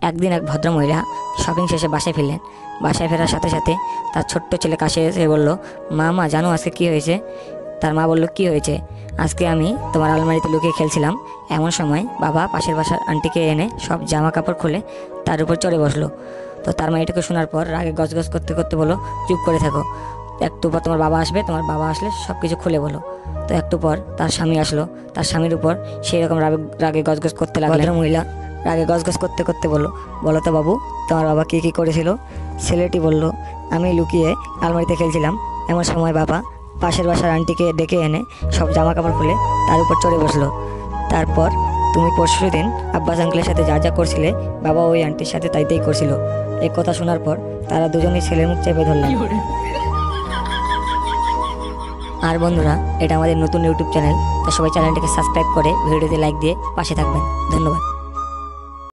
একদিন এক ভদ্রমহিলা শপিং শেষে বাসায় ফিরলেন। বাসায় ফেরার সাথে সাথে তার ছোট্ট ছেলে কাছে এসে বলল, মা জানো আজকে কি হয়েছে? তার মা বলল, কি হয়েছে? আজকে আমি তোমার আলমারিতে লুকিয়ে খেলছিলাম, এমন সময় বাবা পাশের বাসার আন্টিকে এনে সব জামা কাপড় খুলে তার উপর চড়ে বসলো। তো তার মা এটাকে শোনার পর রাগে গজগজ করতে করতে বলো, চুপ করে থাকো, একটু পর তোমার বাবা আসবে, তোমার বাবা আসলে সব কিছু খুলে বলো। তো একটু পর তার স্বামী আসলো, তার স্বামীর উপর সেই রকম রাগে গজগজ করতে লাগলেন। মহিলা রাগে গজগজ করতে করতে বলো তো বাবু, তোমার বাবা কী কী করেছিল? ছেলেটি বলল, আমি লুকিয়ে আলমারিতে খেলছিলাম, এমন সময় বাবা পাশের বাসার আন্টিকে ডেকে এনে সব জামা কাপড় খুলে তার উপর চড়ে বসলো। তারপর তুমি পরশু দিন আব্বাস আঙ্কেলের সাথে যা যা করছিলে, বাবা ওই আন্টির সাথে তাই করছিল। এই কথা শোনার পর তারা দুজনেই ছেলের মুখ চেপে ধরলেন। আর বন্ধুরা, এটা আমাদের নতুন ইউটিউব চ্যানেল, তো সবাই চ্যানেলটিকে সাবস্ক্রাইব করে ভিডিওতে লাইক দিয়ে পাশে থাকবেন। ধন্যবাদ।